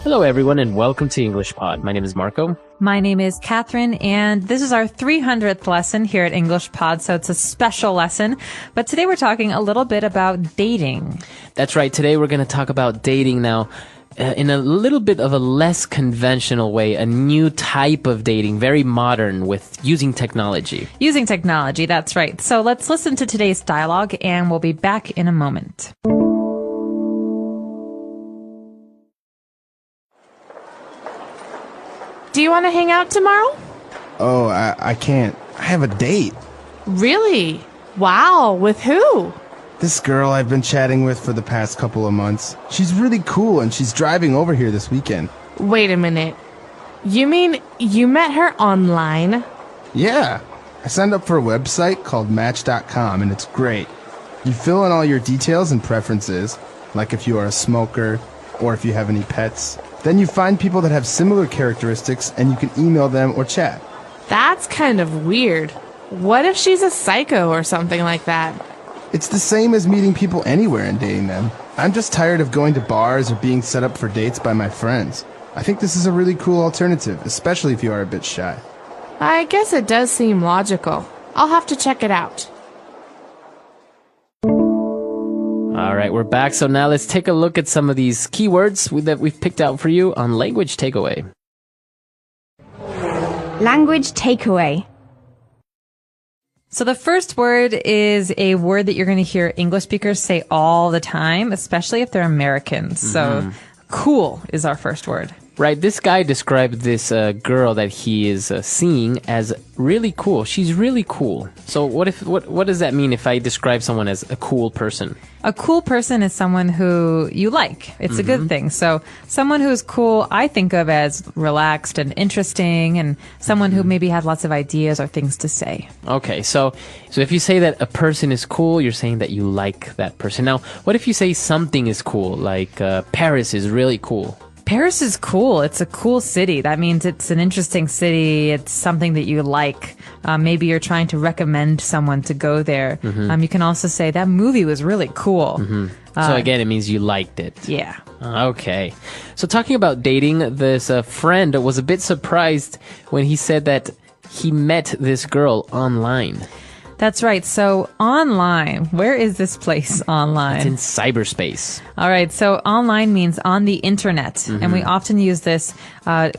Hello, everyone, and welcome to English Pod. My name is Marco. My name is Catherine, and this is our 300th lesson here at English Pod, so it's a special lesson. But today we're talking a little bit about dating. That's right. Today we're going to talk about dating now in a little bit of a less conventional way, a new type of dating, very modern with using technology. Using technology, that's right. So let's listen to today's dialogue, and we'll be back in a moment. Do you want to hang out tomorrow? Oh, I can't. I have a date. Really? Wow, with who? This girl I've been chatting with for the past couple of months. She's really cool and she's driving over here this weekend. Wait a minute. You mean you met her online? Yeah. I signed up for a website called Match.com and it's great. You fill in all your details and preferences, like if you are a smoker or if you have any pets. Then you find people that have similar characteristics and you can email them or chat. That's kind of weird. What if she's a psycho or something like that? It's the same as meeting people anywhere and dating them. I'm just tired of going to bars or being set up for dates by my friends. I think this is a really cool alternative, especially if you are a bit shy. I guess it does seem logical. I'll have to check it out. All right, we're back. So now let's take a look at some of these keywords that we've picked out for you on Language Takeaway. Language takeaway. So the first word is a word that you're going to hear English speakers say all the time, especially if they're Americans. So cool is our first word. Right, this guy described this girl that he is seeing as really cool. She's really cool. So what does that mean if I describe someone as a cool person? A cool person is someone who you like. It's a good thing. So someone who's cool, I think of as relaxed and interesting, and someone who maybe has lots of ideas or things to say. Okay, so if you say that a person is cool, you're saying that you like that person. Now, what if you say something is cool, like Paris is really cool? Paris is cool. It's a cool city. That means it's an interesting city. It's something that you like. Maybe you're trying to recommend someone to go there. You can also say that movie was really cool. So again, it means you liked it. Yeah. Okay. So talking about dating, this friend was a bit surprised when he said that he met this girl online. That's right. So online, where is this place online? It's in cyberspace. All right. So online means on the internet. And we often use this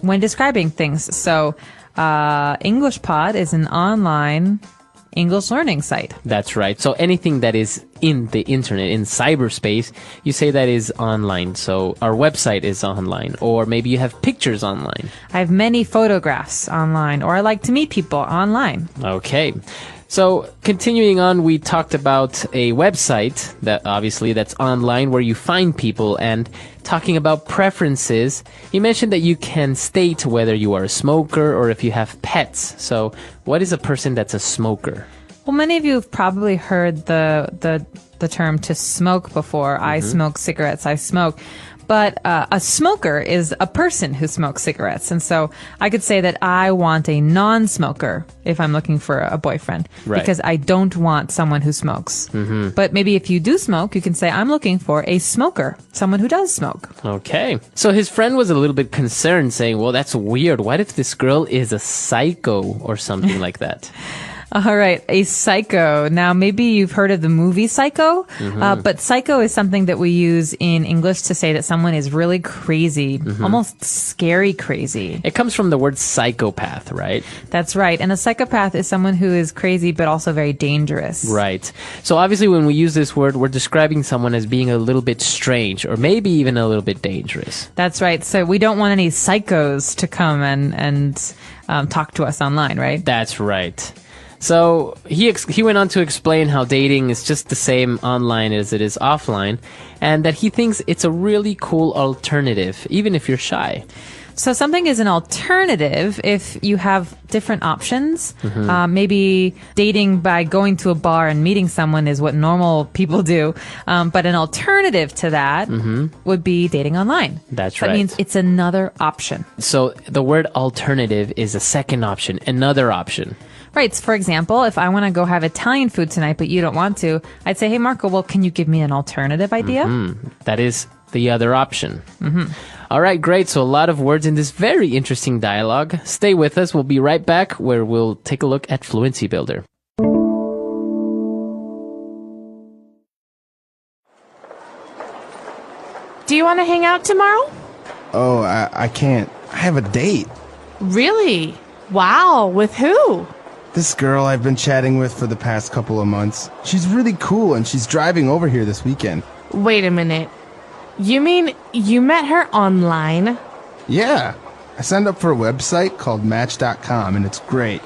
when describing things. So English Pod is an online English learning site. That's right. So anything that is in the internet, in cyberspace, you say that is online. So our website is online, or maybe you have pictures online. I have many photographs online, or I like to meet people online. Okay. So continuing on, we talked about a website that's online where you find people, and talking about preferences, you mentioned that you can state whether you are a smoker or if you have pets. So what is a person that's a smoker? Well, many of you have probably heard the term to smoke before. I smoke cigarettes. I smoke. But a smoker is a person who smokes cigarettes. And so I could say that I want a non-smoker if I'm looking for a boyfriend. Right. Because I don't want someone who smokes. But maybe if you do smoke, you can say, I'm looking for a smoker, someone who does smoke. Okay. So his friend was a little bit concerned, saying, well, that's weird. What if this girl is a psycho or something like that? All right, a psycho. Now, maybe you've heard of the movie Psycho, but psycho is something that we use in English to say that someone is really crazy, almost scary crazy. It comes from the word psychopath, right? That's right. And a psychopath is someone who is crazy but also very dangerous. Right. So obviously when we use this word, we're describing someone as being a little bit strange or maybe even a little bit dangerous. That's right. So we don't want any psychos to come and talk to us online, right? That's right. So he went on to explain how dating is just the same online as it is offline, and that he thinks it's a really cool alternative, even if you're shy. So something is an alternative if you have different options. Maybe dating by going to a bar and meeting someone is what normal people do. But an alternative to that would be dating online. That's right. That means it's another option. So the word alternative is a second option, another option. Right. So for example, if I want to go have Italian food tonight, but you don't want to, I'd say, hey, Marco, well, can you give me an alternative idea? That is the other option. All right, great. So a lot of words in this very interesting dialogue. Stay with us. We'll be right back where we'll take a look at Fluency Builder. Do you want to hang out tomorrow? Oh, I can't. I have a date. Really? Wow, with who? This girl I've been chatting with for the past couple of months. She's really cool and she's driving over here this weekend. Wait a minute. You mean you met her online? Yeah. I signed up for a website called Match.com and it's great.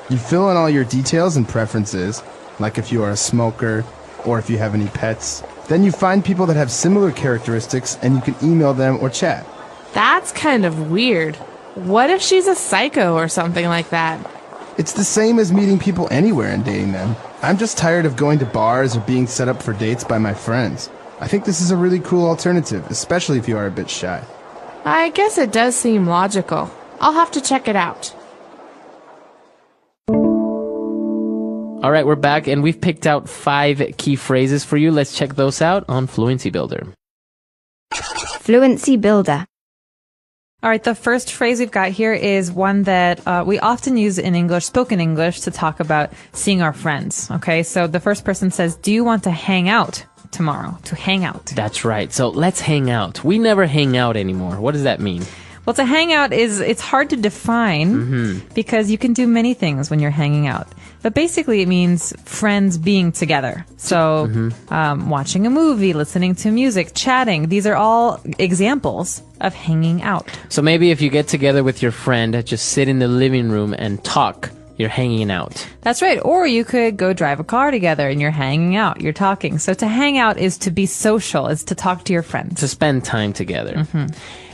You fill in all your details and preferences, like if you are a smoker or if you have any pets. Then you find people that have similar characteristics and you can email them or chat. That's kind of weird. What if she's a psycho or something like that? It's the same as meeting people anywhere and dating them. I'm just tired of going to bars or being set up for dates by my friends. I think this is a really cool alternative, especially if you are a bit shy. I guess it does seem logical. I'll have to check it out. All right, we're back and we've picked out 5 key phrases for you. Let's check those out on Fluency Builder. Fluency Builder. All right, the first phrase we've got here is one that we often use in English, spoken English, to talk about seeing our friends. Okay, so the first person says, do you want to hang out tomorrow? To hang out. That's right. So let's hang out. We never hang out anymore. What does that mean? Well, to hang out it's hard to define because you can do many things when you're hanging out. But basically it means friends being together. So watching a movie, listening to music, chatting. These are all examples of hanging out. So maybe if you get together with your friend, just sit in the living room and talk. You're hanging out. That's right. Or you could go drive a car together and you're hanging out. You're talking. So to hang out is to be social, is to talk to your friends. To spend time together.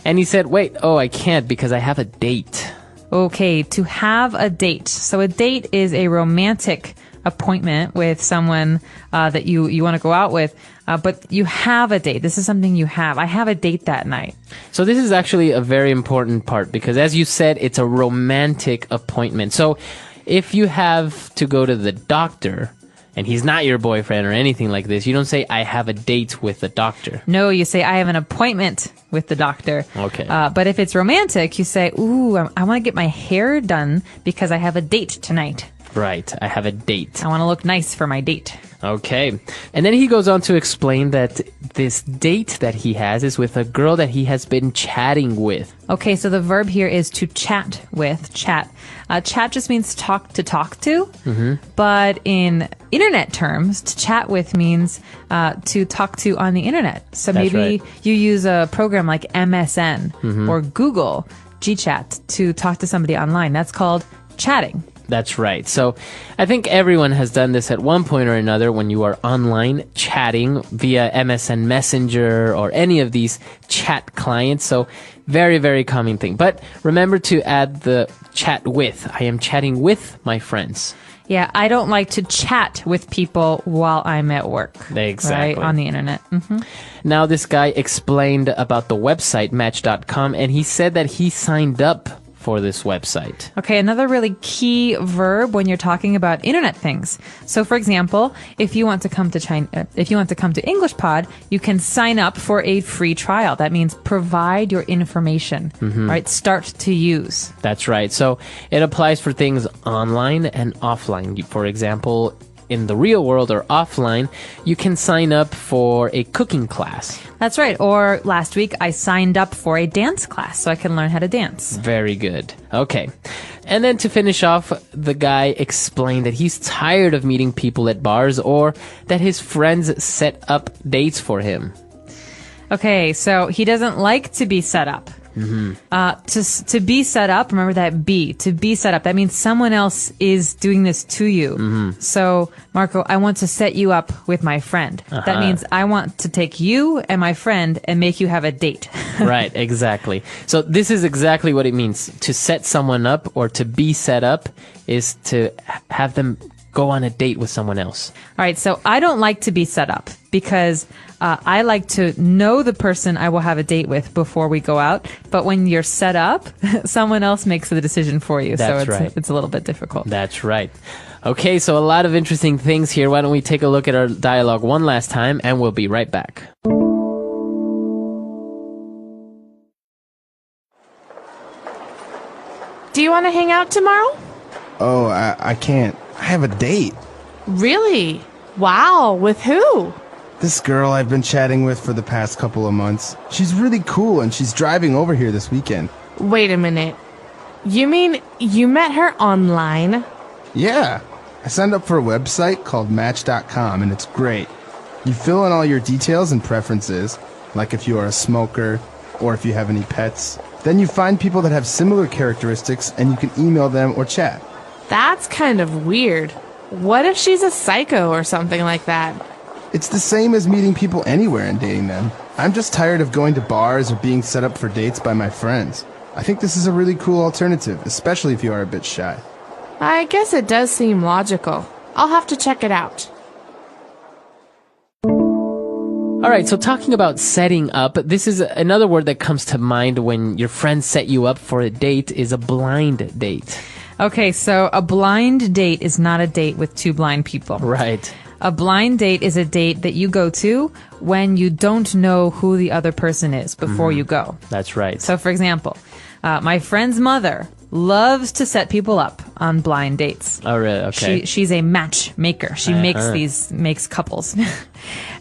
And he said, wait, I can't because I have a date. Okay, to have a date. So a date is a romantic appointment with someone that you want to go out with, but you have a date. This is something you have. I have a date that night. So this is actually a very important part because as you said, it's a romantic appointment. So if you have to go to the doctor and he's not your boyfriend or anything like this, you don't say, I have a date with the doctor. No, you say, I have an appointment with the doctor. Okay. But if it's romantic, you say, ooh, I want to get my hair done because I have a date tonight. Right. I have a date. I want to look nice for my date. Okay. And then he goes on to explain that this date that he has is with a girl that he has been chatting with. Okay, so the verb here is to chat with, chat. Chat just means talk to. But in internet terms, to chat with means to talk to on the internet. So That's maybe right. you use a program like MSN or Google GChat to talk to somebody online. That's called chatting. That's right. So I think everyone has done this at one point or another when you are online chatting via MSN Messenger or any of these chat clients. So very, very common thing. But remember to add the chat with. I am chatting with my friends. Yeah, I don't like to chat with people while I'm at work. Exactly. Right, on the internet. Now this guy explained about the website Match.com and he said that he signed up for this website. Okay, another really key verb when you're talking about internet things. So, for example, if you want to come to English Pod, you can sign up for a free trial. That means provide your information, right? Start to use. That's right. So it applies for things online and offline. For example, in the real world or offline, you can sign up for a cooking class. That's right. Or last week, I signed up for a dance class so I can learn how to dance. Very good. Okay. And then to finish off, the guy explained that he's tired of meeting people at bars or that his friends set up dates for him. Okay, so he doesn't like to be set up. To be set up, remember that to be set up, that means someone else is doing this to you. So, Marco, I want to set you up with my friend. That means I want to take you and my friend and make you have a date. Right, exactly. So this is exactly what it means. To set someone up or to be set up is to have them go on a date with someone else. All right, so I don't like to be set up because I like to know the person I will have a date with before we go out. But when you're set up, someone else makes the decision for you. That's so right. It's a little bit difficult. That's right. Okay, so a lot of interesting things here. Why don't we take a look at our dialogue one last time and we'll be right back. Do you want to hang out tomorrow? Oh, I can't. I have a date. Really? Wow, with who? This girl I've been chatting with for the past couple of months. She's really cool and she's driving over here this weekend. Wait a minute. You mean you met her online? Yeah. I signed up for a website called Match.com and it's great. You fill in all your details and preferences, like if you are a smoker or if you have any pets. Then you find people that have similar characteristics and you can email them or chat. That's kind of weird. What if she's a psycho or something like that? It's the same as meeting people anywhere and dating them. I'm just tired of going to bars or being set up for dates by my friends. I think this is a really cool alternative, especially if you are a bit shy. I guess it does seem logical. I'll have to check it out. All right, so talking about setting up, this is another word that comes to mind when your friends set you up for a date is a blind date. Okay, so a blind date is not a date with two blind people. Right. A blind date is a date that you go to when you don't know who the other person is before you go. That's right. So, for example, my friend's mother loves to set people up on blind dates. Oh, really? Okay. She's a matchmaker. She makes couples.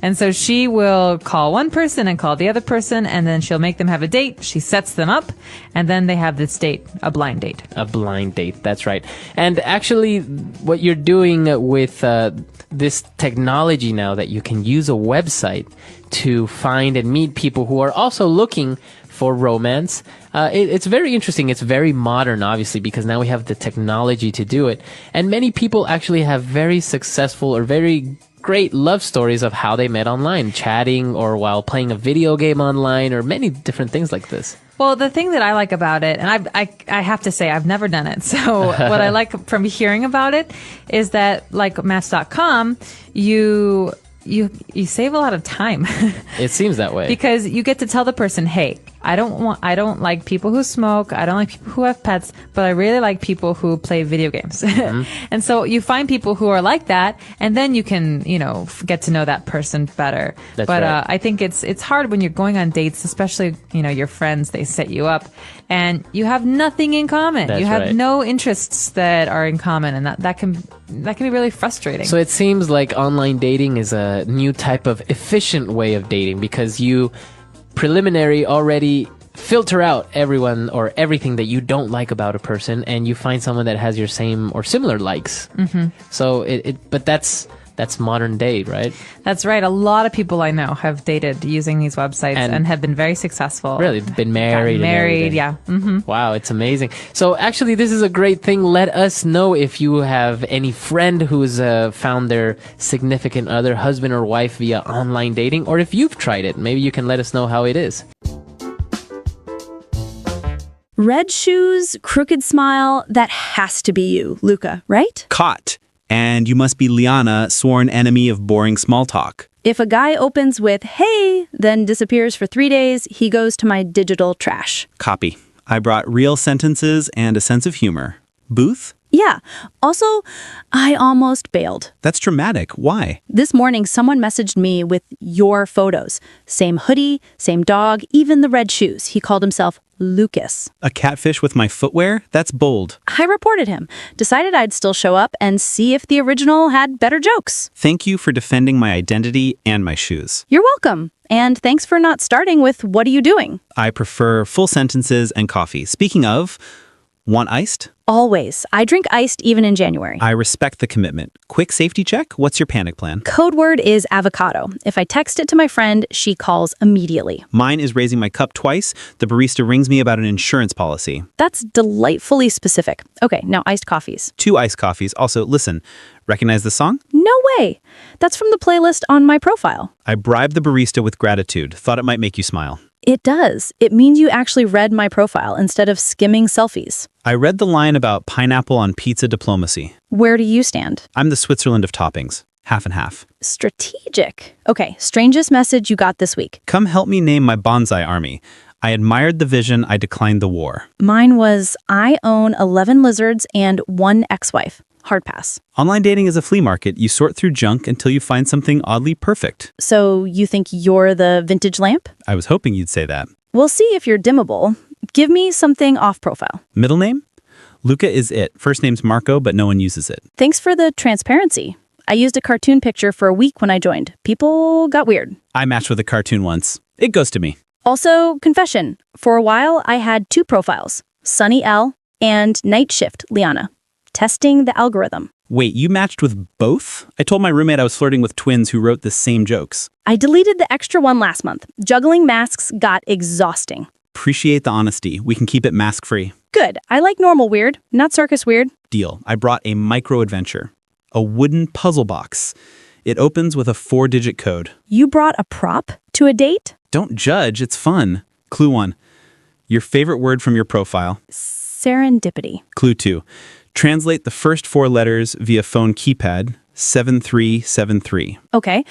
And so she will call one person and call the other person, and then she'll make them have a date. She sets them up, and then they have this date, a blind date. A blind date, that's right. And actually, what you're doing with this technology now, that you can use a website to find and meet people who are also looking for romance. It's very interesting. It's very modern, obviously, because now we have the technology to do it. And many people actually have very successful or very great love stories of how they met online, chatting or while playing a video game online or many different things like this. Well, the thing that I like about it, and I have to say I've never done it. So what I like from hearing about it is that, like Match.com, you save a lot of time. It seems that way. Because you get to tell the person, hey, I don't like people who smoke. I don't like people who have pets, but I really like people who play video games. And so you find people who are like that, and then you can, get to know that person better. That's right. I think it's hard when you're going on dates, especially, your friends, they set you up and you have nothing in common. That's you have right. no interests that are in common, and that can be really frustrating. So it seems like online dating is a new type of efficient way of dating, because you preliminary already filter out everyone or everything that you don't like about a person, and you find someone that has your same or similar likes. Mm-hmm. So but that's modern day, right? That's right. A lot of people I know have dated using these websites and have been very successful. Really, been married. Yeah. Mm-hmm. Wow, it's amazing. So actually, this is a great thing. Let us know if you have any friend who's found their significant other, husband or wife, via online dating, or if you've tried it. Maybe you can let us know how it is. Red shoes, crooked smile, that has to be you, Luca, right? Caught. And you must be Liana, sworn enemy of boring small talk. If a guy opens with, hey, then disappears for 3 days, he goes to my digital trash. Copy. I brought real sentences and a sense of humor. Booth? Yeah. Also, I almost bailed. That's dramatic. Why? This morning, someone messaged me with your photos. Same hoodie, same dog, even the red shoes. He called himself Lucas. A catfish with my footwear? That's bold. I reported him, decided I'd still show up and see if the original had better jokes. Thank you for defending my identity and my shoes. You're welcome. And thanks for not starting with, what are you doing? I prefer full sentences and coffee. Speaking of, want iced? Always. I drink iced even in January. I respect the commitment. Quick safety check. What's your panic plan? Code word is avocado. If I text it to my friend, she calls immediately. Mine is raising my cup twice. The barista rings me about an insurance policy. That's delightfully specific. Okay, now iced coffees. 2 iced coffees. Also, listen, recognize the song? No way. That's from the playlist on my profile. I bribed the barista with gratitude. Thought it might make you smile. It does. It means you actually read my profile instead of skimming selfies. I read the line about pineapple on pizza diplomacy. Where do you stand? I'm the Switzerland of toppings. Half and half. Strategic. Okay, strangest message you got this week. Come help me name my bonsai army. I admired the vision. I declined the war. Mine was, I own 11 lizards and 1 ex-wife. Hard pass. Online dating is a flea market. You sort through junk until you find something oddly perfect. So you think you're the vintage lamp? I was hoping you'd say that. We'll see if you're dimmable. Give me something off profile. Middle name? Luca is it. First name's Marco, but no one uses it. Thanks for the transparency. I used a cartoon picture for a week when I joined. People got weird. I matched with a cartoon once. It goes to me. Also, confession. For a while, I had 2 profiles, Sunny L and Night Shift Liana. Testing the algorithm. Wait, you matched with both? I told my roommate I was flirting with twins who wrote the same jokes. I deleted the extra one last month. Juggling masks got exhausting. Appreciate the honesty. We can keep it mask-free. Good. I like normal weird, not circus weird. Deal. I brought a micro-adventure. A wooden puzzle box. It opens with a 4-digit code. You brought a prop to a date? Don't judge, it's fun. Clue 1. Your favorite word from your profile. Serendipity. Clue 2. Translate the first 4 letters via phone keypad, 7373. Okay.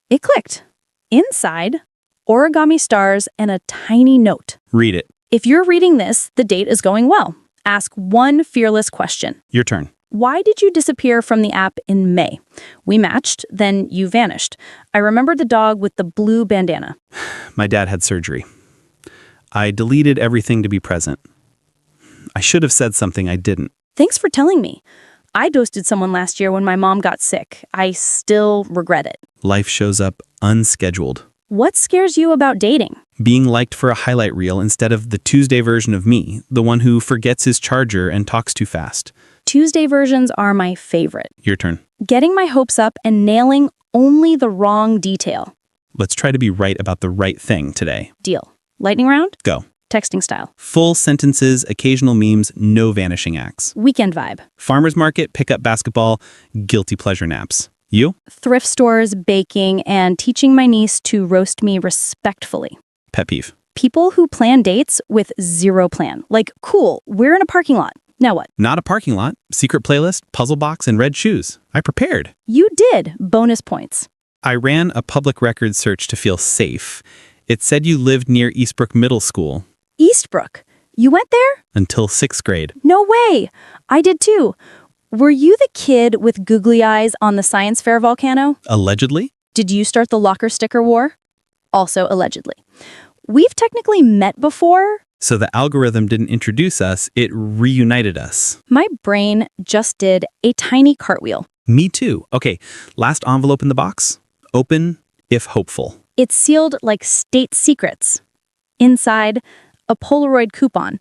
It clicked. Inside, origami stars and a tiny note. Read it. If you're reading this, the date is going well. Ask one fearless question. Your turn. Why did you disappear from the app in May? We matched, then you vanished. I remember the dog with the blue bandana. My dad had surgery. I deleted everything to be present. I should have said something I didn't. Thanks for telling me. I ghosted someone last year when my mom got sick. I still regret it. Life shows up unscheduled. What scares you about dating? Being liked for a highlight reel instead of the Tuesday version of me, the one who forgets his charger and talks too fast. Tuesday versions are my favorite. Your turn. Getting my hopes up and nailing only the wrong detail. Let's try to be right about the right thing today. Deal. Lightning round? Go. Texting style. Full sentences, occasional memes, no vanishing acts. Weekend vibe. Farmer's market, pickup basketball, guilty pleasure naps. You? Thrift stores, baking, and teaching my niece to roast me respectfully. Pet peeve. People who plan dates with zero plan. Like, cool, we're in a parking lot. Now what? Not a parking lot. Secret playlist, puzzle box, and red shoes. I prepared. You did. Bonus points. I ran a public records search to feel safe. It said you lived near Eastbrook Middle School. Eastbrook. You went there? Until 6th grade. No way. I did too. Were you the kid with googly eyes on the science fair volcano? Allegedly? Did you start the locker sticker war? Also allegedly. We've technically met before. So the algorithm didn't introduce us, it reunited us. My brain just did a tiny cartwheel. Me too. Okay, last envelope in the box. Open, if hopeful. It's sealed like state secrets. Inside, a Polaroid coupon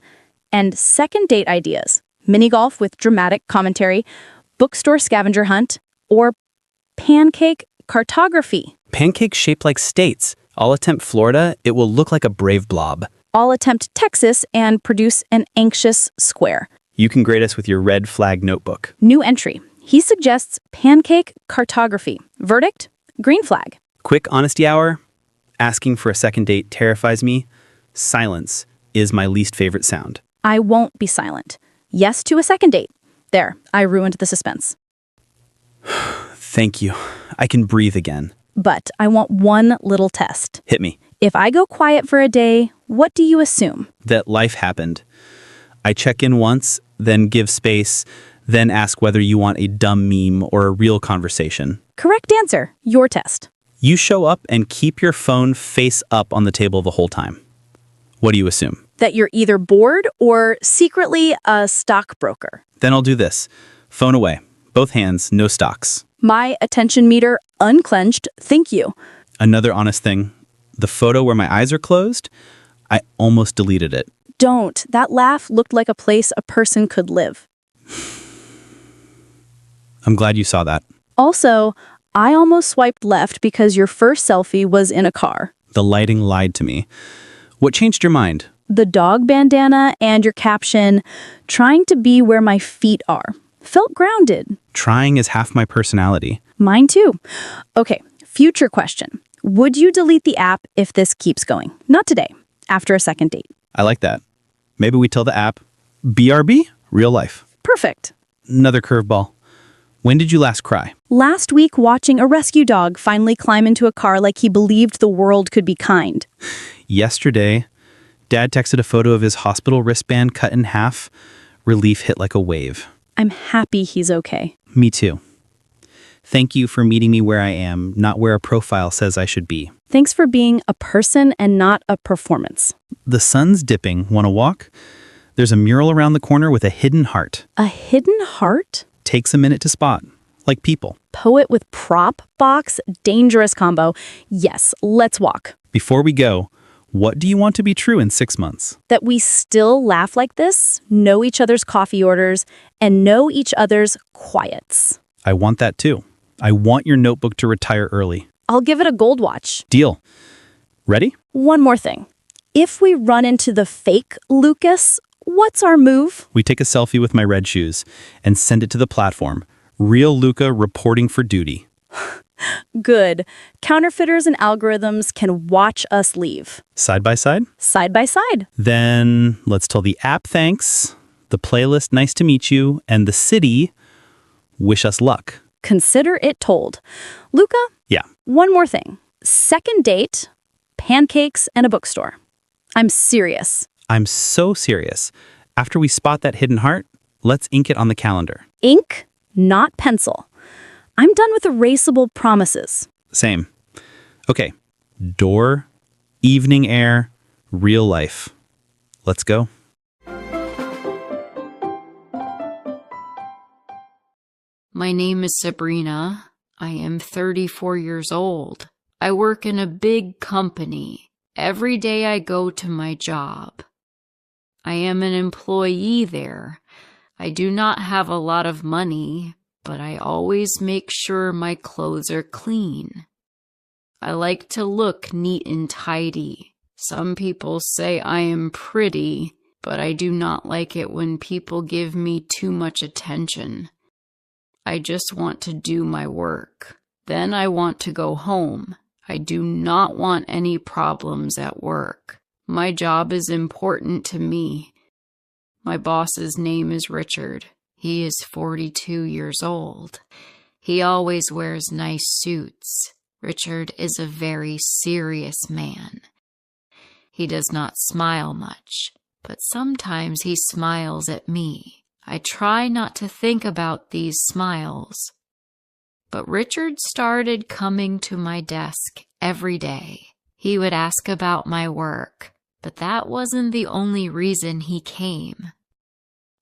and second date ideas. Mini golf with dramatic commentary, bookstore scavenger hunt, or pancake cartography. Pancakes shaped like states. I'll attempt Florida, it will look like a brave blob. I'll attempt Texas and produce an anxious square. You can grade us with your red flag notebook. New entry. He suggests pancake cartography. Verdict? Green flag. Quick honesty hour. Asking for a second date terrifies me. Silence is my least favorite sound. I won't be silent. Yes to a second date. There, I ruined the suspense. Thank you. I can breathe again. But I want one little test. Hit me. If I go quiet for a day, what do you assume? That life happened. I check in once, then give space, then ask whether you want a dumb meme or a real conversation. Correct answer. Your test. You show up and keep your phone face up on the table the whole time. What do you assume? That you're either bored or secretly a stockbroker. Then I'll do this. Phone away. Both hands, no stocks. My attention meter unclenched. Thank you. Another honest thing. The photo where my eyes are closed, I almost deleted it. Don't. That laugh looked like a place a person could live. I'm glad you saw that. Also, I almost swiped left because your first selfie was in a car. The lighting lied to me. What changed your mind? The dog bandana and your caption, trying to be where my feet are. Felt grounded. Trying is half my personality. Mine too. Okay, future question. Would you delete the app if this keeps going? Not today, after a second date. I like that. Maybe we tell the app, BRB, real life. Perfect. Another curveball. When did you last cry? Last week, watching a rescue dog finally climb into a car like he believed the world could be kind. Yesterday, Dad texted a photo of his hospital wristband cut in half. Relief hit like a wave. I'm happy he's okay. Me too. Thank you for meeting me where I am, not where a profile says I should be. Thanks for being a person and not a performance. The sun's dipping. Want to walk? There's a mural around the corner with a hidden heart. A hidden heart? Takes a minute to spot, like people. Poet with prop box? Dangerous combo. Yes, let's walk. Before we go, what do you want to be true in 6 months? That we still laugh like this, know each other's coffee orders, and know each other's quiets. I want that too. I want your notebook to retire early. I'll give it a gold watch. Deal. Ready? One more thing. If we run into the fake Lucas, what's our move? We take a selfie with my red shoes and send it to the platform. Real Luca reporting for duty. Good. Counterfeiters and algorithms can watch us leave. Side by side? Side by side. Then let's tell the app thanks, the playlist nice to meet you, and the city wish us luck. Consider it told. Luca? Yeah. One more thing. Second date, pancakes, and a bookstore. I'm serious. I'm so serious. After we spot that hidden heart, let's ink it on the calendar. Ink, not pencil. I'm done with erasable promises. Same. Okay. Door, evening air, real life. Let's go. My name is Sabrina. I am 34 years old. I work in a big company. Every day I go to my job. I am an employee there. I do not have a lot of money, but I always make sure my clothes are clean. I like to look neat and tidy. Some people say I am pretty, but I do not like it when people give me too much attention. I just want to do my work. Then I want to go home. I do not want any problems at work. My job is important to me. My boss's name is Richard. He is 42 years old. He always wears nice suits. Richard is a very serious man. He does not smile much, but sometimes he smiles at me. I try not to think about these smiles. But Richard started coming to my desk every day. He would ask about my work, but that wasn't the only reason he came.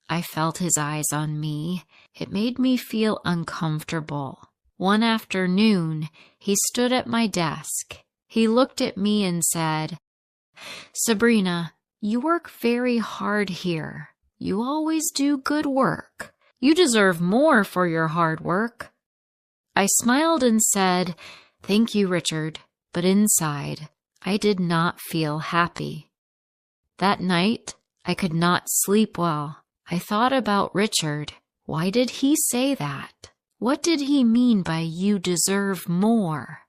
I felt his eyes on me. It made me feel uncomfortable. One afternoon, he stood at my desk. He looked at me and said, "Sabrina, you work very hard here. You always do good work. You deserve more for your hard work." I smiled and said, "Thank you, Richard," but inside, I did not feel happy. That night, I could not sleep well. I thought about Richard. Why did he say that? What did he mean by "you deserve more"?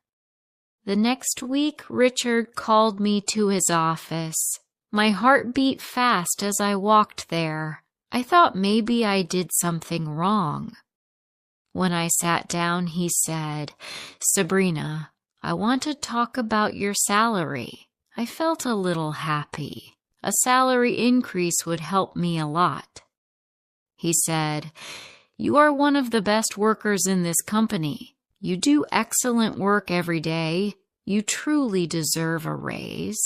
The next week, Richard called me to his office. My heart beat fast as I walked there. I thought maybe I did something wrong. When I sat down, he said, "Sabrina, I want to talk about your salary." I felt a little happy. A salary increase would help me a lot. He said, "You are one of the best workers in this company. You do excellent work every day. You truly deserve a raise."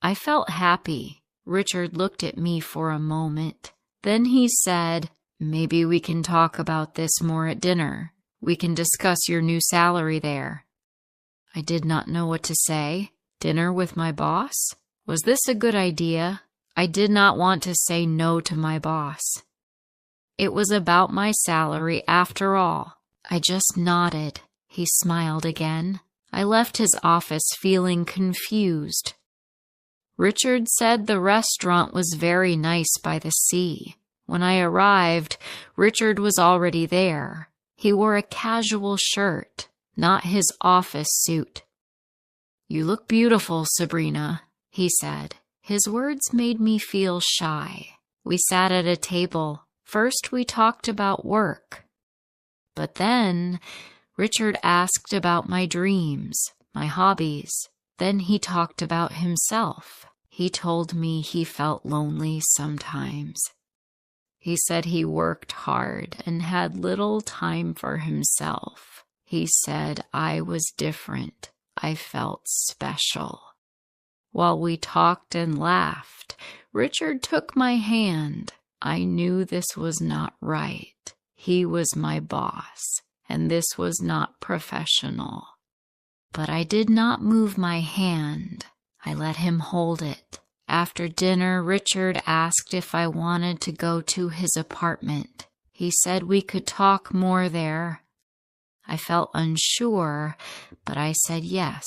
I felt happy. Richard looked at me for a moment. Then he said, "Maybe we can talk about this more at dinner. We can discuss your new salary there." I did not know what to say. Dinner with my boss? Was this a good idea? I did not want to say no to my boss. It was about my salary after all. I just nodded. He smiled again. I left his office feeling confused. Richard said the restaurant was very nice by the sea. When I arrived, Richard was already there. He wore a casual shirt, not his office suit. "You look beautiful, Sabrina," he said. His words made me feel shy. We sat at a table. First, we talked about work. But then, Richard asked about my dreams, my hobbies. Then he talked about himself. He told me he felt lonely sometimes. He said he worked hard and had little time for himself. He said I was different. I felt special. While we talked and laughed, Richard took my hand. I knew this was not right. He was my boss, and this was not professional. But I did not move my hand. I let him hold it. After dinner, Richard asked if I wanted to go to his apartment. He said we could talk more there. I felt unsure, but I said yes.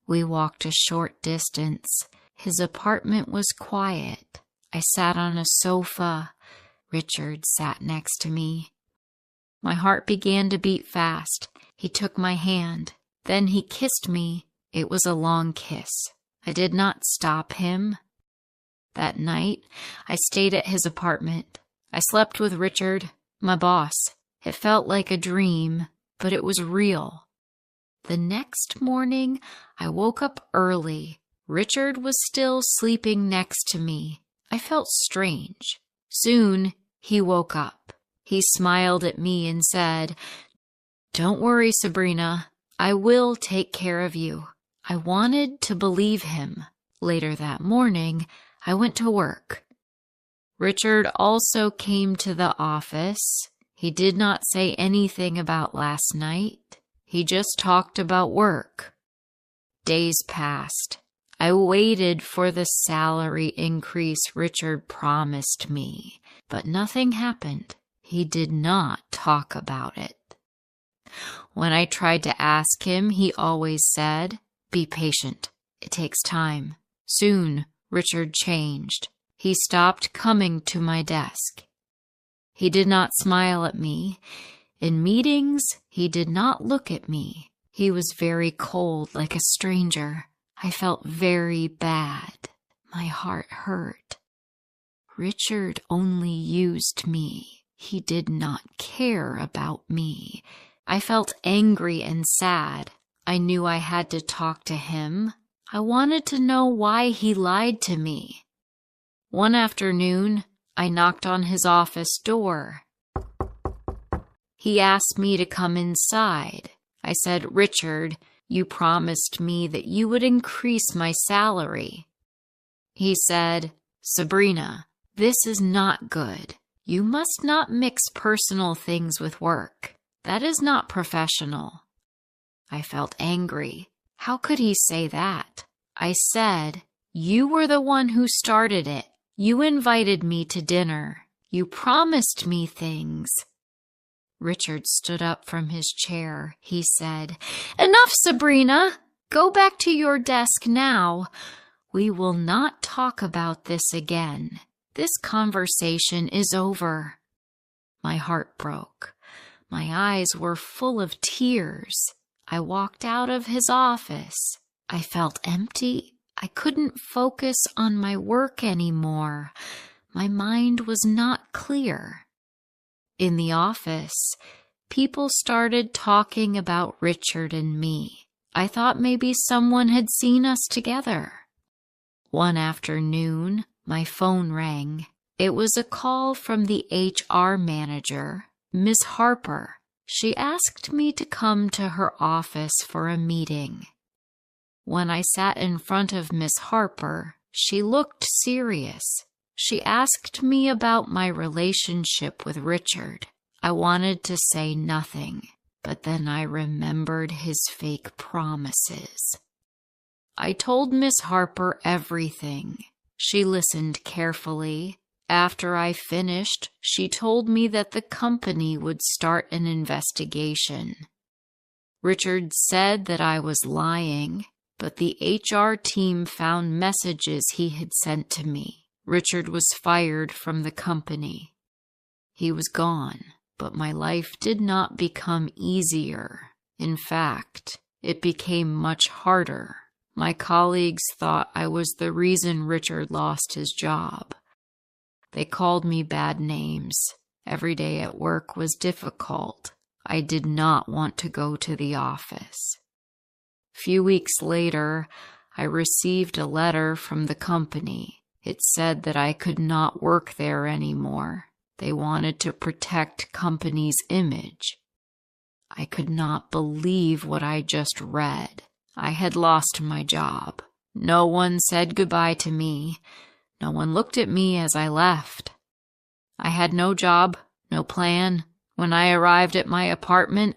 We walked a short distance. His apartment was quiet. I sat on a sofa. Richard sat next to me. My heart began to beat fast. He took my hand. Then he kissed me. It was a long kiss. I did not stop him. That night, I stayed at his apartment. I slept with Richard, my boss. It felt like a dream, but it was real. The next morning, I woke up early. Richard was still sleeping next to me. I felt strange. Soon, he woke up. He smiled at me and said, "Don't worry, Sabrina. I will take care of you." I wanted to believe him. Later that morning, I went to work. Richard also came to the office. He did not say anything about last night. He just talked about work. Days passed. I waited for the salary increase Richard promised me, but nothing happened. He did not talk about it. When I tried to ask him, he always said, "Be patient. It takes time." Soon, Richard changed. He stopped coming to my desk. He did not smile at me. In meetings, he did not look at me. He was very cold, like a stranger. I felt very bad. My heart hurt. Richard only used me. He did not care about me. I felt angry and sad. I knew I had to talk to him. I wanted to know why he lied to me. One afternoon, I knocked on his office door. He asked me to come inside. I said, "Richard, you promised me that you would increase my salary." He said, "Sabrina, this is not good. You must not mix personal things with work. That is not professional." I felt angry. How could he say that? I said, "You were the one who started it. You invited me to dinner. You promised me things." Richard stood up from his chair. He said, "Enough, Sabrina. Go back to your desk now. We will not talk about this again. This conversation is over." My heart broke. My eyes were full of tears. I walked out of his office. I felt empty. I couldn't focus on my work anymore. My mind was not clear. In the office, people started talking about Richard and me. I thought maybe someone had seen us together. One afternoon, my phone rang. It was a call from the HR manager, Miss Harper. She asked me to come to her office for a meeting. When I sat in front of Miss Harper, she looked serious. She asked me about my relationship with Richard. I wanted to say nothing, but then I remembered his fake promises. I told Miss Harper everything. She listened carefully. After I finished, she told me that the company would start an investigation. Richard said that I was lying, but the HR team found messages he had sent to me. Richard was fired from the company. He was gone, but my life did not become easier. In fact, it became much harder. My colleagues thought I was the reason Richard lost his job. They called me bad names. Every day at work was difficult. I did not want to go to the office. Few weeks later, I received a letter from the company. It said that I could not work there anymore. They wanted to protect company's image. I could not believe what I just read. I had lost my job. No one said goodbye to me. No one looked at me as I left. I had no job, no plan. When I arrived at my apartment,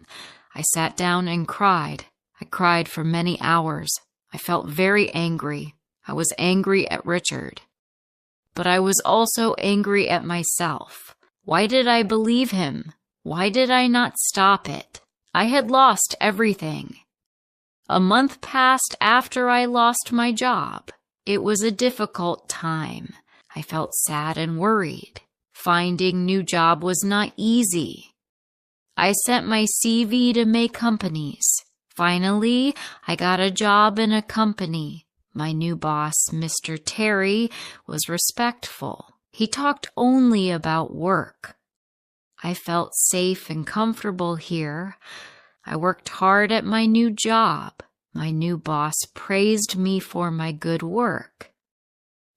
I sat down and cried. I cried for many hours. I felt very angry. I was angry at Richard. But I was also angry at myself. Why did I believe him? Why did I not stop it? I had lost everything. A month passed after I lost my job. It was a difficult time. I felt sad and worried. Finding new job was not easy. I sent my CV to many companies. Finally, I got a job in a company. My new boss, Mr. Terry, was respectful. He talked only about work. I felt safe and comfortable here. I worked hard at my new job. My new boss praised me for my good work.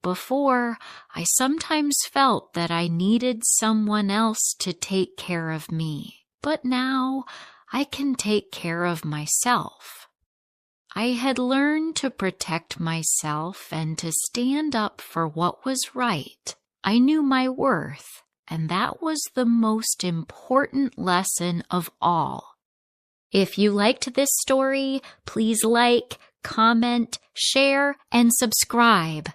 Before, I sometimes felt that I needed someone else to take care of me. But now, I can take care of myself. I had learned to protect myself and to stand up for what was right. I knew my worth, and that was the most important lesson of all. If you liked this story, please like, comment, share, and subscribe.